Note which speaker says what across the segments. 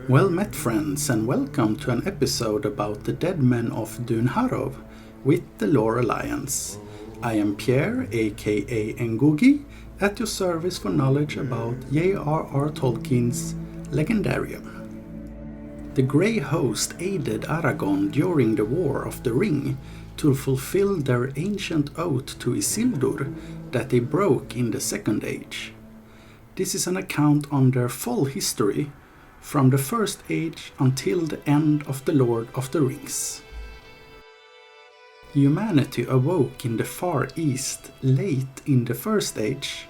Speaker 1: Well met, friends, and welcome to an episode about the dead men of Dunharrow with the Lore Alliance. I am Pierre, aka Ngugi, at your service for knowledge about J.R.R. Tolkien's Legendarium. The Grey Host aided Aragorn during the War of the Ring to fulfill their ancient oath to Isildur that they broke in the Second Age. This is an account on their full history from the First Age until the end of the Lord of the Rings. Humanity awoke in the Far East late in the First Age.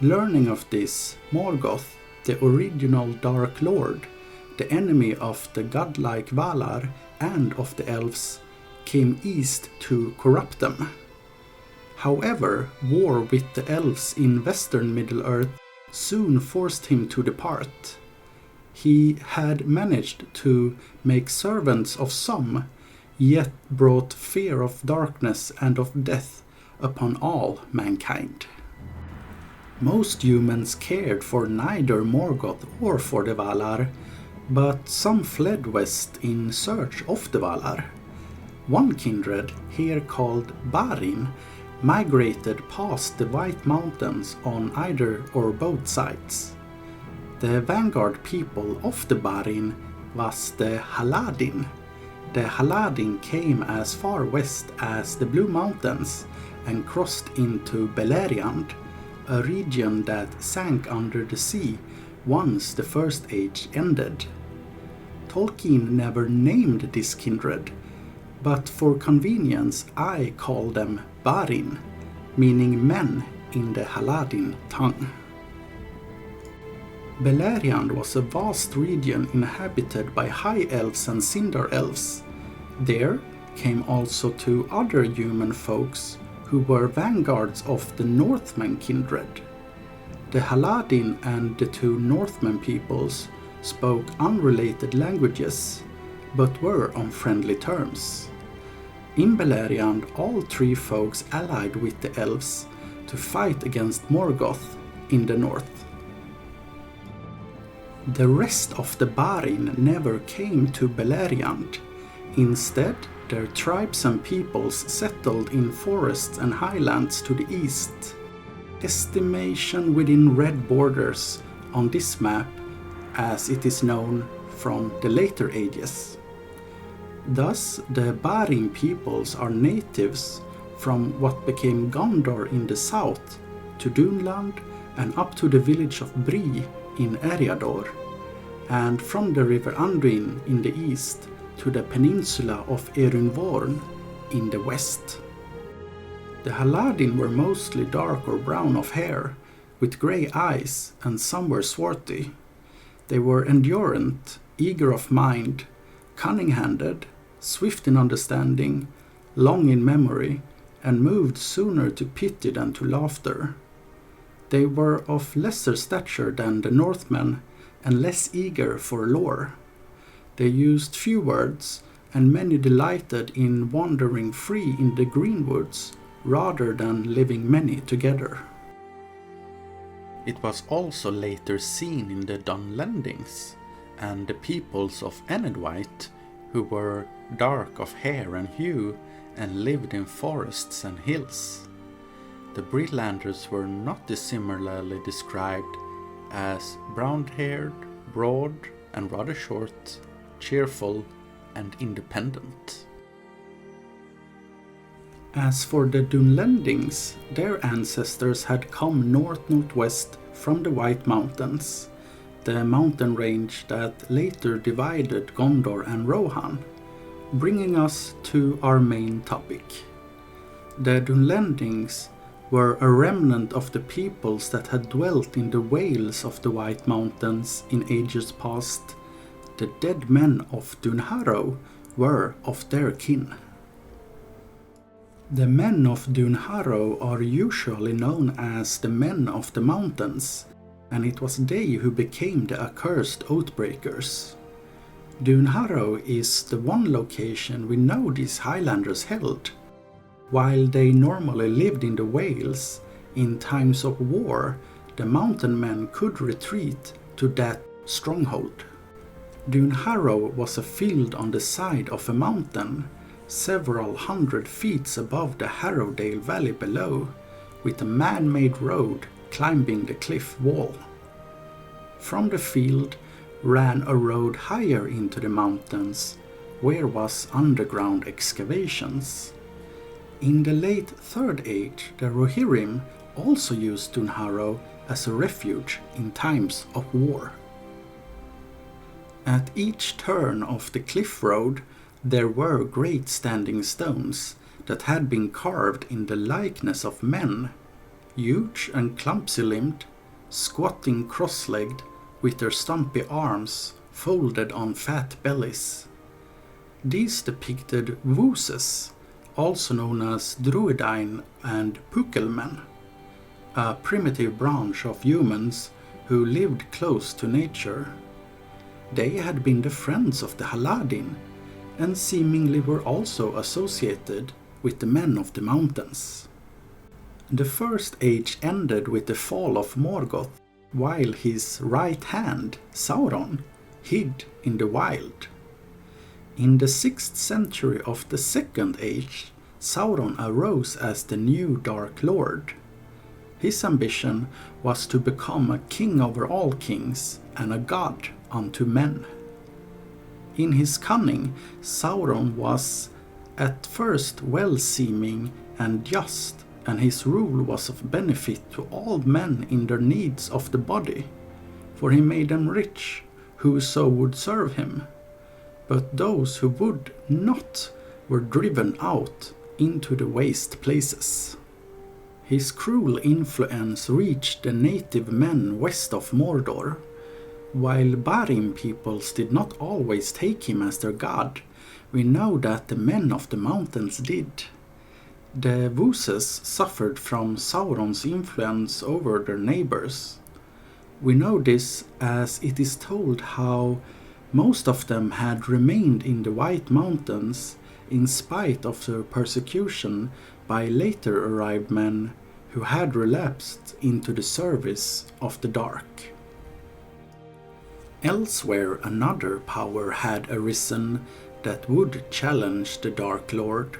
Speaker 1: Learning of this, Morgoth, the original Dark Lord, the enemy of the godlike Valar and of the elves, came east to corrupt them. However, war with the elves in western Middle-earth soon forced him to depart. He had managed to make servants of some, yet brought fear of darkness and of death upon all mankind. Most humans cared for neither Morgoth or for the Valar, but some fled west in search of the Valar. One kindred, here called Barin, migrated past the White Mountains on either or both sides. The vanguard people of the Barin was the Haladin. The Haladin came as far west as the Blue Mountains and crossed into Beleriand, a region that sank under the sea once the First Age ended. Tolkien never named this kindred, but for convenience I call them Barin, meaning men in the Haladin tongue. Beleriand was a vast region inhabited by High Elves and Cinder Elves. There came also two other human folks who were vanguards of the Northmen kindred. The Haladin and the two Northmen peoples spoke unrelated languages, but were on friendly terms. In Beleriand, all three folks allied with the elves to fight against Morgoth in the north. The rest of the Barin never came to Beleriand. Instead, their tribes and peoples settled in forests and highlands to the east. Estimation within red borders on this map, as it is known from the later ages. Thus, the Barin peoples are natives from what became Gondor in the south to Duneland and up to the village of Bree in Eriador, and from the river Anduin in the east to the peninsula of Erunvorn in the west. The Haladin were mostly dark or brown of hair, with grey eyes, and some were swarthy. They were endurant, eager of mind, cunning-handed, swift in understanding, long in memory, and moved sooner to pity than to laughter. They were of lesser stature than the Northmen and less eager for lore. They used few words, and many delighted in wandering free in the greenwoods rather than living many together. It was also later seen in the Dunlendings and the peoples of Enedwaite, who were dark of hair and hue and lived in forests and hills. The Britlanders were not dissimilarly described as brown-haired, broad and rather short, cheerful and independent. As for the Dunlendings, their ancestors had come north-northwest from the White Mountains, the mountain range that later divided Gondor and Rohan, bringing us to our main topic. The Dunlendings were a remnant of the peoples that had dwelt in the vales of the White Mountains in ages past. The dead men of Dunharrow were of their kin. The men of Dunharrow are usually known as the Men of the Mountains, and it was they who became the accursed Oathbreakers. Dunharrow is the one location we know these Highlanders held. While they normally lived in the vales, in times of war, the mountain men could retreat to that stronghold. Dunharrow was a field on the side of a mountain, several hundred feet above the Harrowdale Valley below, with a man-made road climbing the cliff wall. From the field ran a road higher into the mountains, where was underground excavations. In the late Third Age, the Rohirrim also used Dunharrow as a refuge in times of war. At each turn of the cliff road there were great standing stones that had been carved in the likeness of men, huge and clumsy-limbed, squatting cross-legged, with their stumpy arms folded on fat bellies. These depicted vooses, also known as Dúnedain and Pukelmen, a primitive branch of humans who lived close to nature. They had been the friends of the Haladin, and seemingly were also associated with the men of the mountains. The First Age ended with the fall of Morgoth, while his right hand, Sauron, hid in the wild. In the 6th century of the Second Age, Sauron arose as the new Dark Lord. His ambition was to become a king over all kings and a god unto men. In his cunning, Sauron was at first well-seeming and just, and his rule was of benefit to all men in their needs of the body, for he made them rich, whoso would serve him. But those who would not were driven out into the waste places. His cruel influence reached the native men west of Mordor. While Barim peoples did not always take him as their god, we know that the men of the mountains did. The vooses suffered from Sauron's influence over their neighbors. We know this as it is told how most of them had remained in the White Mountains in spite of their persecution by later arrived men who had relapsed into the service of the dark. Elsewhere another power had arisen that would challenge the Dark Lord.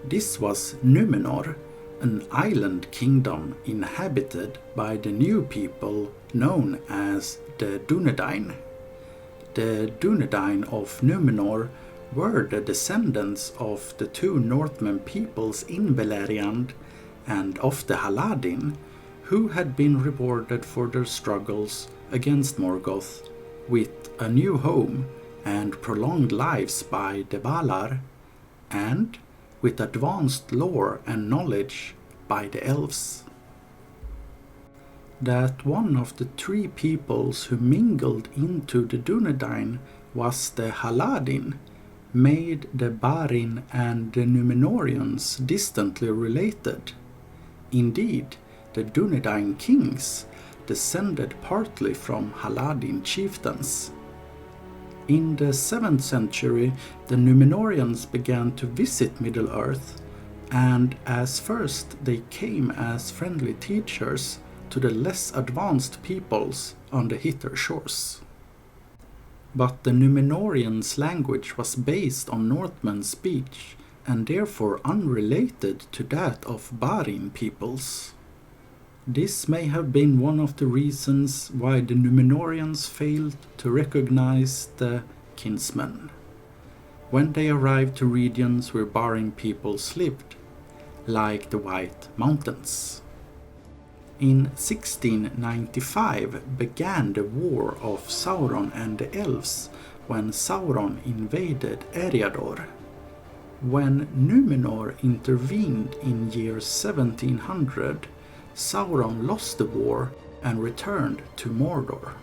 Speaker 1: This was Númenor, an island kingdom inhabited by the new people known as the Dúnedain. The Dúnedain of Númenor were the descendants of the two Northmen peoples in Beleriand and of the Haladin, who had been rewarded for their struggles against Morgoth with a new home and prolonged lives by the Valar, and with advanced lore and knowledge by the elves. That one of the three peoples who mingled into the Dúnedain was the Haladin made the Barin and the Númenorians distantly related. Indeed, the Dúnedain kings descended partly from Haladin chieftains. In the 7th century, the Númenorians began to visit Middle-earth, and as first they came as friendly teachers to the less advanced peoples on the hither shores. But the Númenorians' language was based on Northman speech, and therefore unrelated to that of Barin peoples. This may have been one of the reasons why the Númenorians failed to recognize the kinsmen when they arrived to regions where Barin peoples lived, like the White Mountains. In 1695 began the War of Sauron and the Elves, when Sauron invaded Eriador. When Númenor intervened in year 1700, Sauron lost the war and returned to Mordor.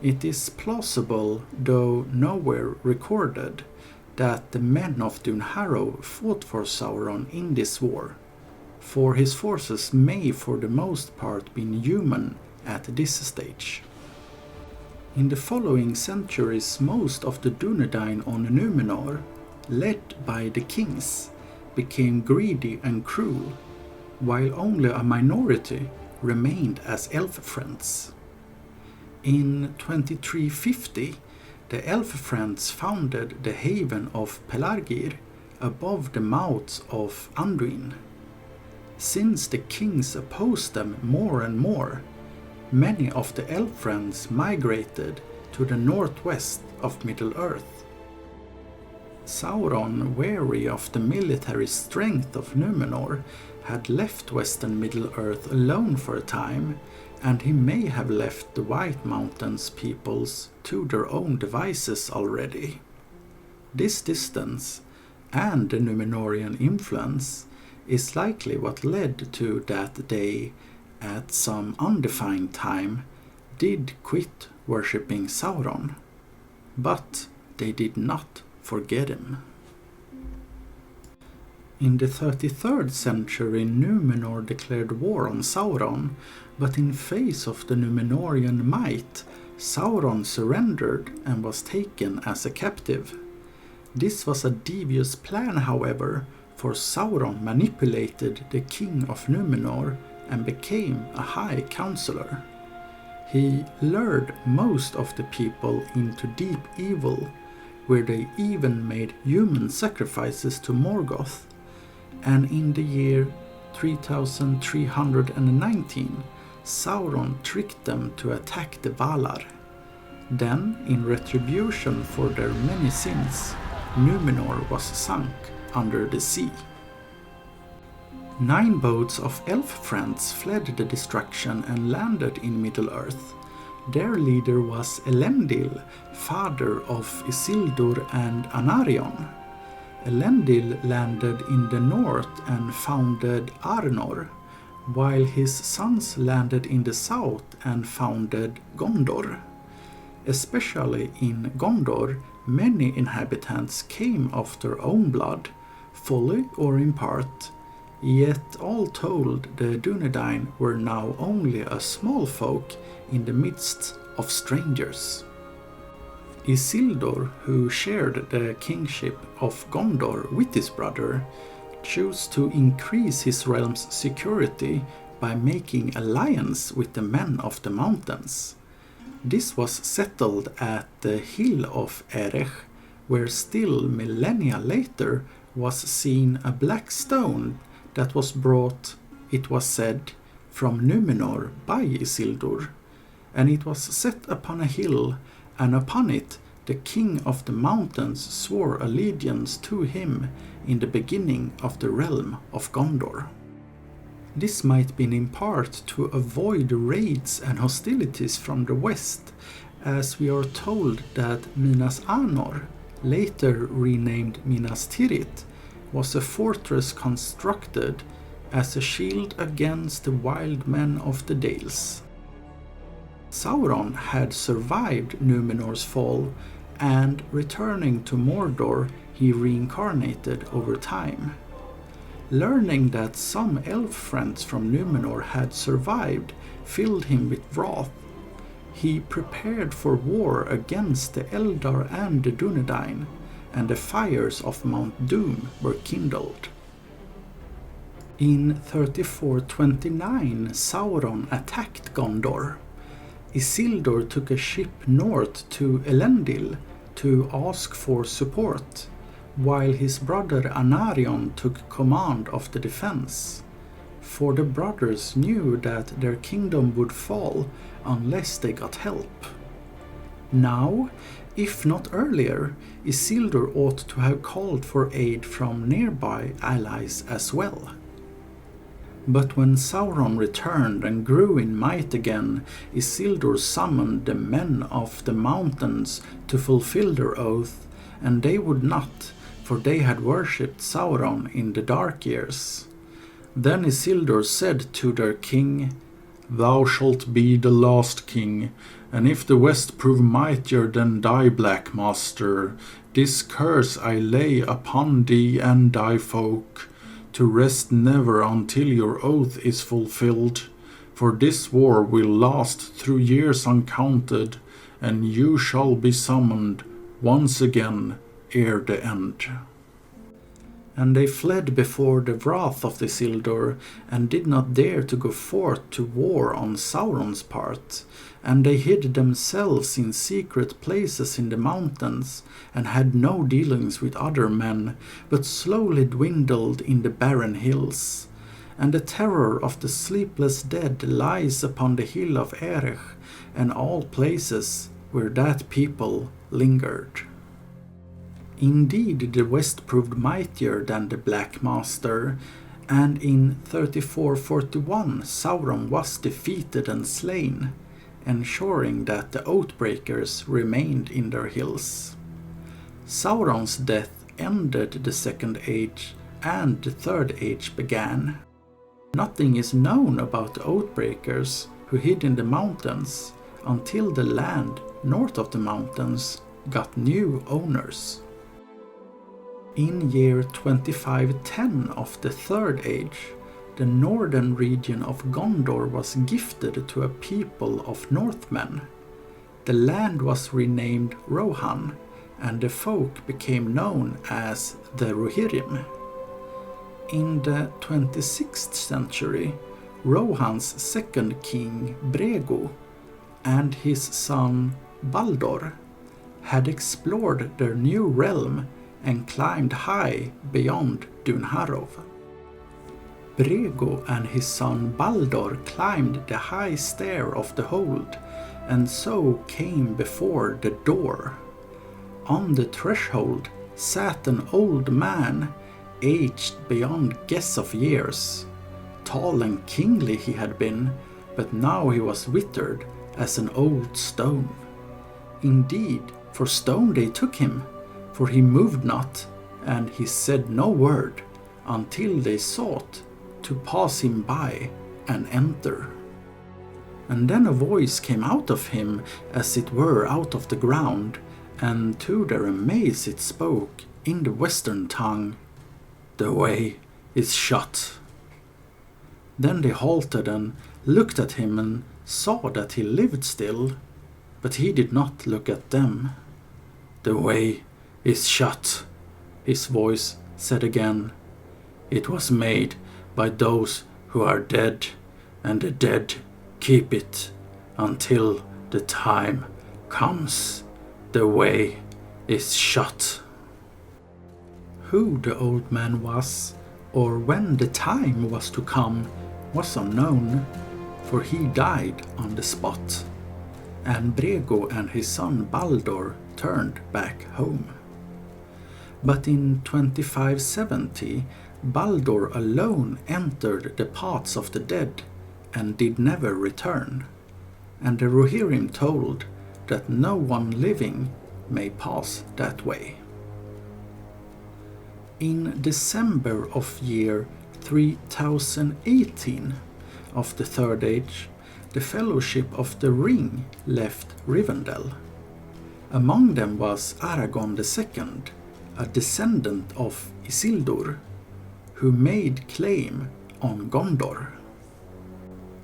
Speaker 1: It is plausible, though nowhere recorded, that the men of Dunharrow fought for Sauron in this war, for his forces may for the most part been human at this stage. In the following centuries, most of the Dúnedain on Númenor, led by the kings, became greedy and cruel, while only a minority remained as elf friends. In 2350, the elf friends founded the haven of Pelargir above the mouths of Anduin. Since the kings opposed them more and more, many of the elf friends migrated to the northwest of Middle-earth. Sauron, weary of the military strength of Númenor, had left western Middle-earth alone for a time, and he may have left the White Mountains peoples to their own devices already. This distance, and the Númenorian influence, is likely what led to that they, at some undefined time, did quit worshipping Sauron. But they did not forget him. In the 33rd century, Númenor declared war on Sauron, but in face of the Númenorian might, Sauron surrendered and was taken as a captive. This was a devious plan, however, for Sauron manipulated the king of Númenor and became a high counselor. He lured most of the people into deep evil, where they even made human sacrifices to Morgoth, and in the year 3319, Sauron tricked them to attack the Valar. Then, in retribution for their many sins, Númenor was sunk under the sea. 9 boats of elf friends fled the destruction and landed in Middle-earth. Their leader was Elendil, father of Isildur and Anarion. Elendil landed in the north and founded Arnor, while his sons landed in the south and founded Gondor. Especially in Gondor, many inhabitants came of their own blood, fully or in part, yet all told the Dúnedain were now only a small folk in the midst of strangers. Isildur, who shared the kingship of Gondor with his brother, chose to increase his realm's security by making alliance with the men of the mountains. This was settled at the hill of Erech, where still millennia later was seen a black stone that was brought, it was said, from Númenor by Isildur, and it was set upon a hill, and upon it the king of the mountains swore allegiance to him in the beginning of the realm of Gondor. This might be in part to avoid raids and hostilities from the west, as we are told that Minas Anor, later renamed Minas Tirith, was a fortress constructed as a shield against the wild men of the Dales. Sauron had survived Númenor's fall, and returning to Mordor, he reincarnated over time. Learning that some elf friends from Númenor had survived filled him with wrath. He prepared for war against the Eldar and the Dúnedain, and the fires of Mount Doom were kindled. In 3429, Sauron attacked Gondor. Isildur took a ship north to Elendil to ask for support, while his brother Anarion took command of the defense. For the brothers knew that their kingdom would fall unless they got help. Now, if not earlier, Isildur ought to have called for aid from nearby allies as well. But when Sauron returned and grew in might again, Isildur summoned the men of the mountains to fulfill their oath, and they would not, for they had worshipped Sauron in the dark years. Then Isildur said to their king, "Thou shalt be the last king, and if the west prove mightier than thy black master, this curse I lay upon thee and thy folk, to rest never until your oath is fulfilled, for this war will last through years uncounted, and you shall be summoned once again ere the end." And they fled before the wrath of the Isildur, and did not dare to go forth to war on Sauron's part. And they hid themselves in secret places in the mountains, and had no dealings with other men, but slowly dwindled in the barren hills. And the terror of the sleepless dead lies upon the hill of Erech, and all places where that people lingered. Indeed, the West proved mightier than the Black Master, and in 3441 Sauron was defeated and slain, ensuring that the Oathbreakers remained in their hills. Sauron's death ended the Second Age, and the Third Age began. Nothing is known about the Oathbreakers, who hid in the mountains, until the land north of the mountains got new owners. In year 2510 of the Third Age, the northern region of Gondor was gifted to a people of Northmen. The land was renamed Rohan, and the folk became known as the Rohirrim. In the 26th century, Rohan's second king, Brego, and his son Baldur had explored their new realm and climbed high beyond Dunharrow. Brego and his son Baldur climbed the high stair of the hold, and so came before the door. On the threshold sat an old man, aged beyond guess of years. Tall and kingly he had been, but now he was withered as an old stone. Indeed, for stone they took him, for he moved not, and he said no word, until they sought to pass him by and enter. And then a voice came out of him, as it were out of the ground, and to their amaze it spoke in the western tongue, "The way is shut." Then they halted and looked at him and saw that he lived still, but he did not look at them. "The way is shut," his voice said again. "It was made by those who are dead, and the dead keep it until the time comes. The way is shut." Who the old man was, or when the time was to come, was unknown, for he died on the spot, and Brego and his son Baldur turned back home. But in 2570, Baldur alone entered the paths of the dead and did never return, and the Rohirrim told that no one living may pass that way. In December of year 3018 of the Third Age, the Fellowship of the Ring left Rivendell. Among them was Aragorn II, a descendant of Isildur, who made claim on Gondor.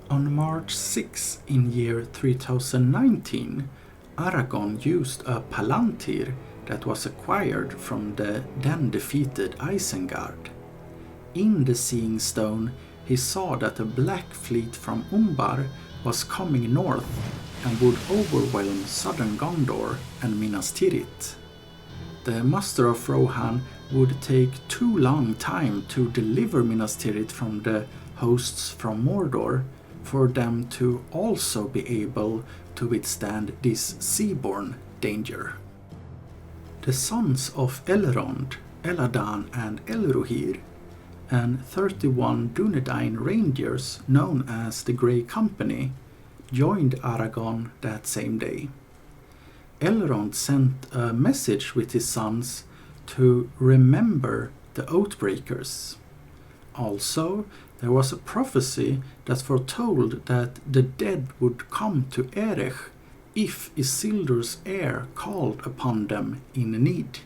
Speaker 1: On March 6 in year 3019, Aragorn used a palantir that was acquired from the then defeated Isengard. In the Seeing Stone, he saw that a black fleet from Umbar was coming north and would overwhelm southern Gondor and Minas Tirith. The muster of Rohan would take too long time to deliver Minas Tirith from the hosts from Mordor for them to also be able to withstand this seaborne danger. The sons of Elrond, Eladan and Elrohir, and 31 Dúnedain reindeers known as the Grey Company, joined Aragorn that same day. Elrond sent a message with his sons to remember the Oathbreakers. Also, there was a prophecy that foretold that the dead would come to Erech if Isildur's heir called upon them in need.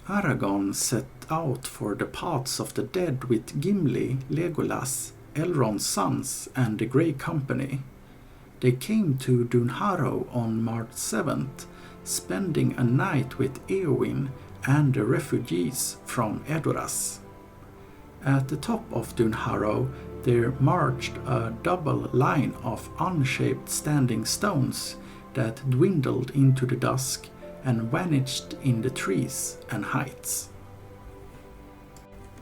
Speaker 1: Aragorn set out for the paths of the dead with Gimli, Legolas, Elrond's sons, and the Grey Company. They came to Dunharrow on March 7th, spending a night with Éowyn and the refugees from Edoras. At the top of Dunharrow there marched a double line of unshaped standing stones that dwindled into the dusk and vanished in the trees and heights.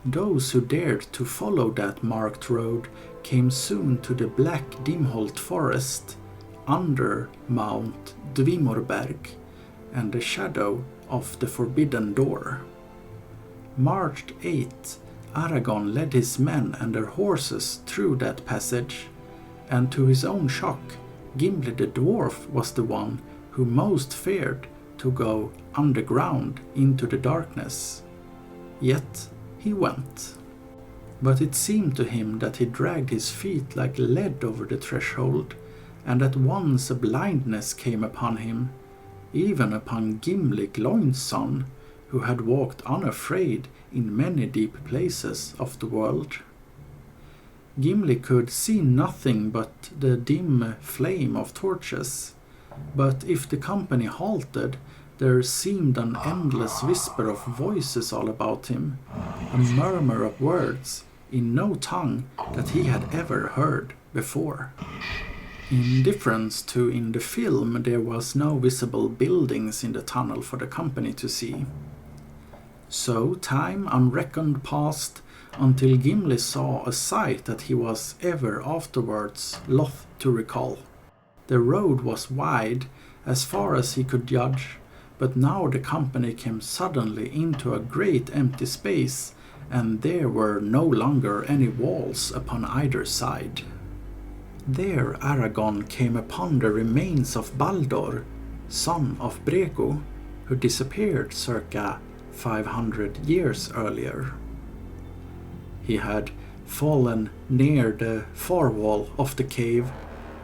Speaker 1: Those who dared to follow that marked road came soon to the black Dimholt forest under Mount Dvimorberg and the shadow of the forbidden door. Marched 8, Aragorn led his men and their horses through that passage, and to his own shock, Gimli the dwarf was the one who most feared to go underground into the darkness. Yet he went. But it seemed to him that he dragged his feet like lead over the threshold, and at once a blindness came upon him, even upon Gimli Gloin's son, who had walked unafraid in many deep places of the world. Gimli could see nothing but the dim flame of torches, but if the company halted, there seemed an endless whisper of voices all about him, a murmur of words in no tongue that he had ever heard before. In difference to in the film, there was no visible buildings in the tunnel for the company to see. So time unreckoned passed until Gimli saw a sight that he was ever afterwards loth to recall. The road was wide, as far as he could judge, but now the company came suddenly into a great empty space, and there were no longer any walls upon either side. There Aragorn came upon the remains of Baldur, son of Brego, who disappeared circa 500 years earlier. He had fallen near the far wall of the cave,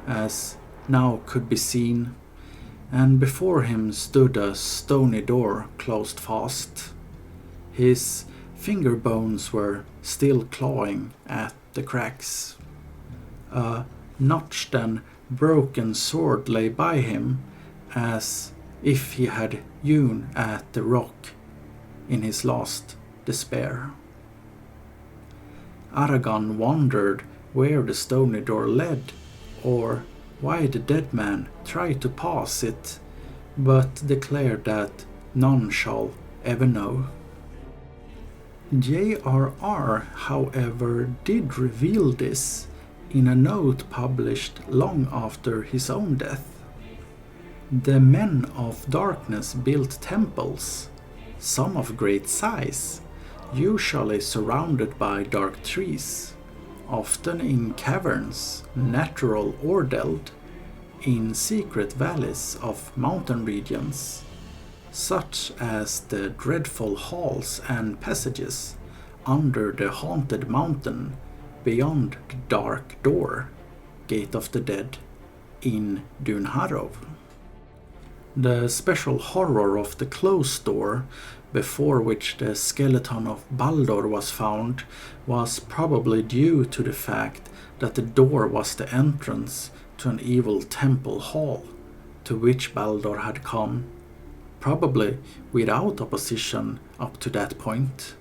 Speaker 1: as now could be seen, and before him stood a stony door closed fast. His finger bones were still clawing at the cracks. A notched and broken sword lay by him, as if he had hewn at the rock in his last despair. Aragorn wondered where the stony door led, or why the dead man tried to pass it, but declared that none shall ever know. J.R.R., however, did reveal this in a note published long after his own death. The men of darkness built temples, some of great size, usually surrounded by dark trees, often in caverns, natural or delved, in secret valleys of mountain regions, such as the dreadful halls and passages under the haunted mountain beyond the dark door, Gate of the Dead, in Dunharrow. The special horror of the closed door, before which the skeleton of Baldur was found, was probably due to the fact that the door was the entrance to an evil temple hall, to which Baldur had come, probably without opposition up to that point.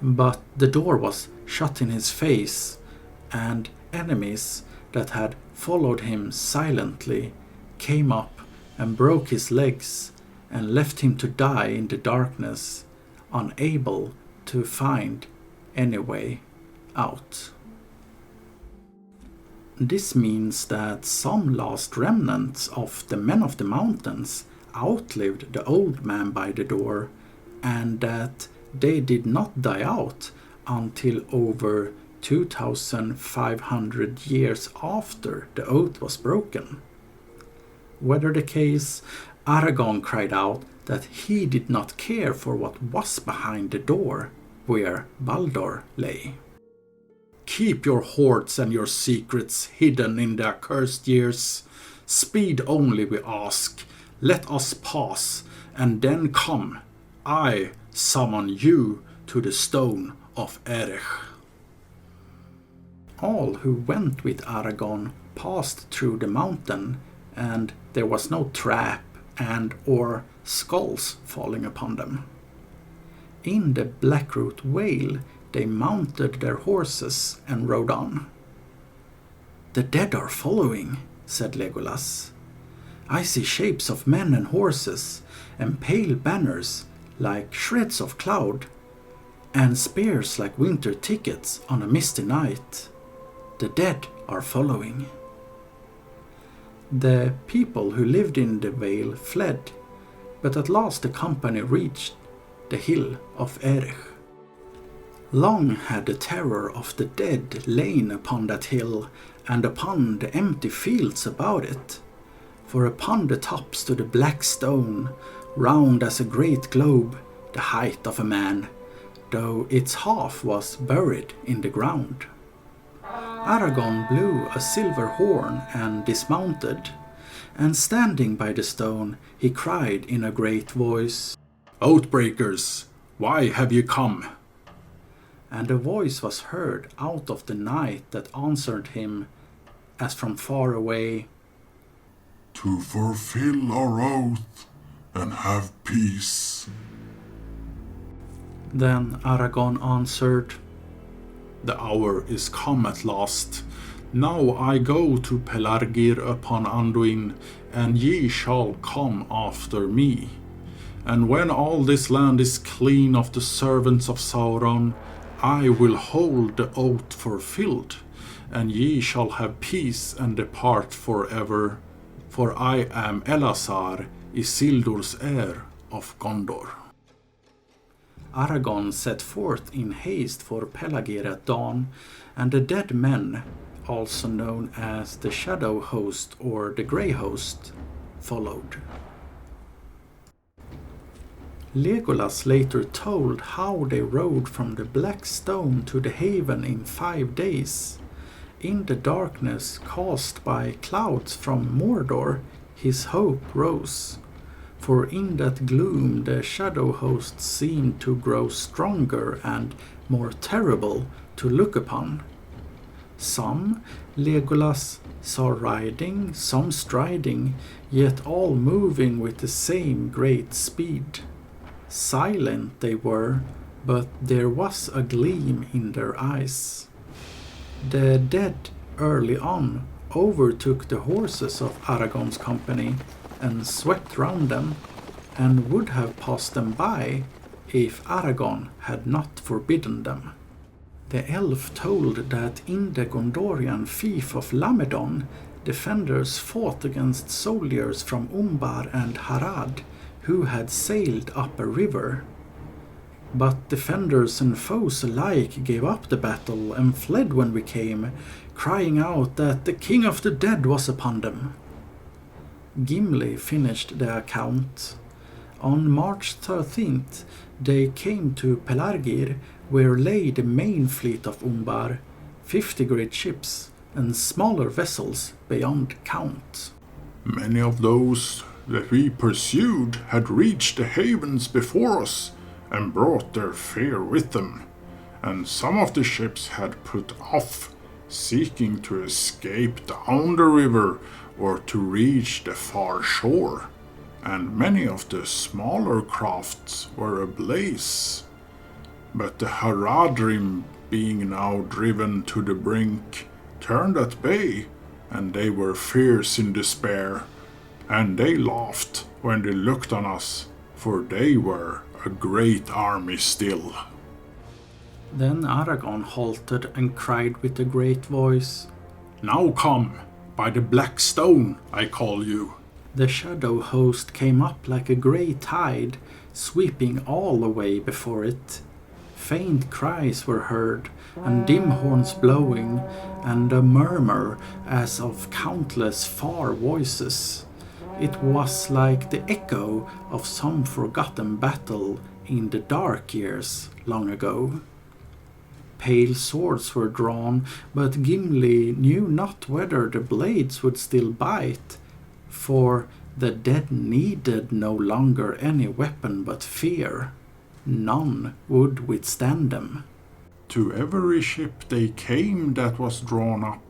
Speaker 1: But the door was shut in his face, and enemies that had followed him silently came up and broke his legs and left him to die in the darkness, unable to find any way out. This means that some last remnants of the Men of the Mountains outlived the old man by the door, and that they did not die out until over 2,500 years after the oath was broken. Whether the case, Aragorn cried out that he did not care for what was behind the door where Baldur lay. "Keep your hoards and your secrets hidden in the accursed years. Speed only, we ask. Let us pass, and then come. I summon you to the stone of Erech." All who went with Aragorn passed through the mountain, and there was no trap and or skulls falling upon them. In the Blackroot Vale they mounted their horses and rode on. "The dead are following," said Legolas. "I see shapes of men and horses, and pale banners like shreds of cloud, and spears like winter tickets on a misty night. The dead are following." The people who lived in the vale fled, but at last the company reached the hill of Erech. Long had the terror of the dead lain upon that hill, and upon the empty fields about it. For upon the top stood a black stone, round as a great globe, the height of a man, though its half was buried in the ground. Aragorn blew a silver horn and dismounted, and standing by the stone he cried in a great voice, "Oathbreakers, why have you come?" And a voice was heard out of the night that answered him as from far away,
Speaker 2: "To fulfill our oath and have peace."
Speaker 1: Then Aragorn answered, "The hour is come at last. Now I go to Pelargir upon Anduin, and ye shall come after me. And when all this land is clean of the servants of Sauron, I will hold the oath fulfilled, and ye shall have peace and depart forever, for I am Elazar, Isildur's heir of Gondor." Aragorn set forth in haste for Pelargir at dawn, and the dead men, also known as the Shadow Host or the Grey Host, followed. Legolas later told how they rode from the Black Stone to the haven in 5 days. In the darkness caused by clouds from Mordor, his hope rose. For in that gloom the Shadow Host seemed to grow stronger and more terrible to look upon. Some Legolas saw riding, some striding, yet all moving with the same great speed. Silent they were, but there was a gleam in their eyes. The dead early on overtook the horses of Aragorn's company and swept round them, and would have passed them by if Aragorn had not forbidden them. The elf told that in the Gondorian fief of Lamedon, defenders fought against soldiers from Umbar and Harad, who had sailed up a river. But defenders and foes alike gave up the battle and fled when we came, crying out that the king of the dead was upon them. Gimli finished the account. On March 13th they came to Pelargir, where lay the main fleet of Umbar, 50 great ships, and smaller vessels beyond count.
Speaker 2: Many of those that we pursued had reached the havens before us, and brought their fear with them, and some of the ships had put off, seeking to escape down the river or to reach the far shore, and many of the smaller crafts were ablaze. But the Haradrim, being now driven to the brink, turned at bay, and they were fierce in despair, and they laughed when they looked on us, for they were a great army still.
Speaker 1: Then Aragorn halted and cried with a great voice,
Speaker 2: "Now come, by the Black Stone, I call you."
Speaker 1: The Shadow Host came up like a grey tide, sweeping all away before it. Faint cries were heard, and dim horns blowing, and a murmur as of countless far voices. It was like the echo of some forgotten battle in the dark years long ago. Pale swords were drawn, but Gimli knew not whether the blades would still bite, for the dead needed no longer any weapon but fear. None would withstand them.
Speaker 2: To every ship they came that was drawn up,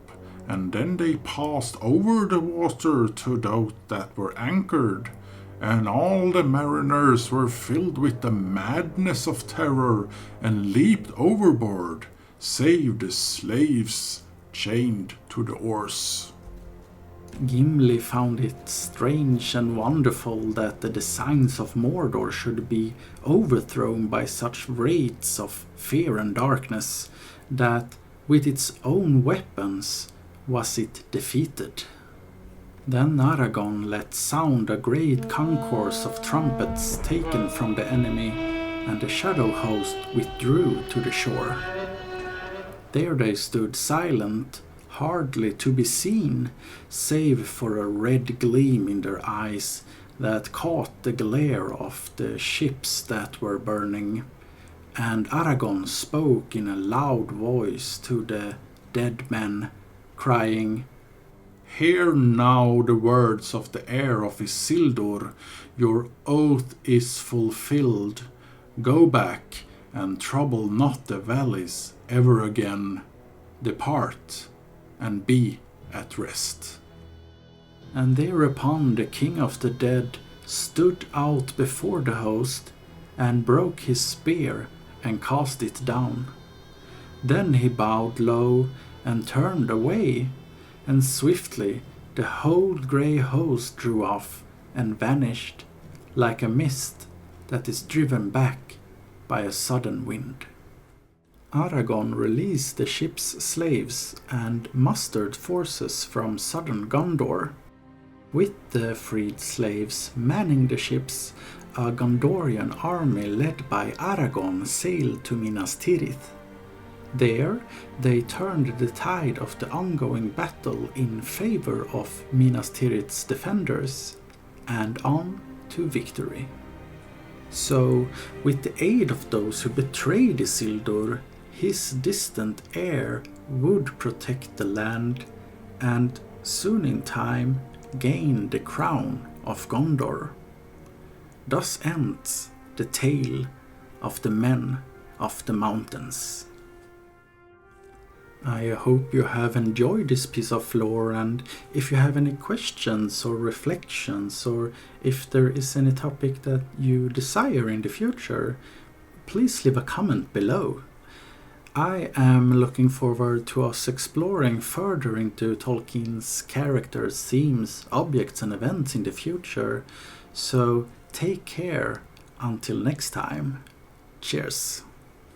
Speaker 2: and then they passed over the water to those that were anchored, and all the mariners were filled with the madness of terror and leaped overboard, save the slaves chained to the oars.
Speaker 1: Gimli found it strange and wonderful that the designs of Mordor should be overthrown by such wraiths of fear and darkness, that with its own weapons was it defeated. Then Aragorn let sound a great concourse of trumpets taken from the enemy, and the shadow host withdrew to the shore. There they stood silent, hardly to be seen, save for a red gleam in their eyes that caught the glare of the ships that were burning. And Aragorn spoke in a loud voice to the dead men, crying, "Hear now the words of the heir of Isildur. Your oath is fulfilled. Go back and trouble not the valleys ever again. Depart and be at rest." And thereupon the king of the dead stood out before the host, and broke his spear and cast it down. Then he bowed low and turned away, and swiftly the whole grey host drew off and vanished, like a mist that is driven back by a sudden wind. Aragorn released the ship's slaves and mustered forces from southern Gondor. With the freed slaves manning the ships, a Gondorian army led by Aragorn sailed to Minas Tirith. There they turned the tide of the ongoing battle in favor of Minas Tirith's defenders, and on to victory. So, with the aid of those who betrayed Isildur, his distant heir would protect the land, and soon in time gain the crown of Gondor. Thus ends the tale of the Men of the Mountains. I hope you have enjoyed this piece of lore, and if you have any questions or reflections, or if there is any topic that you desire in the future, please leave a comment below. I am looking forward to us exploring further into Tolkien's characters, themes, objects and events in the future, so take care until next time. Cheers!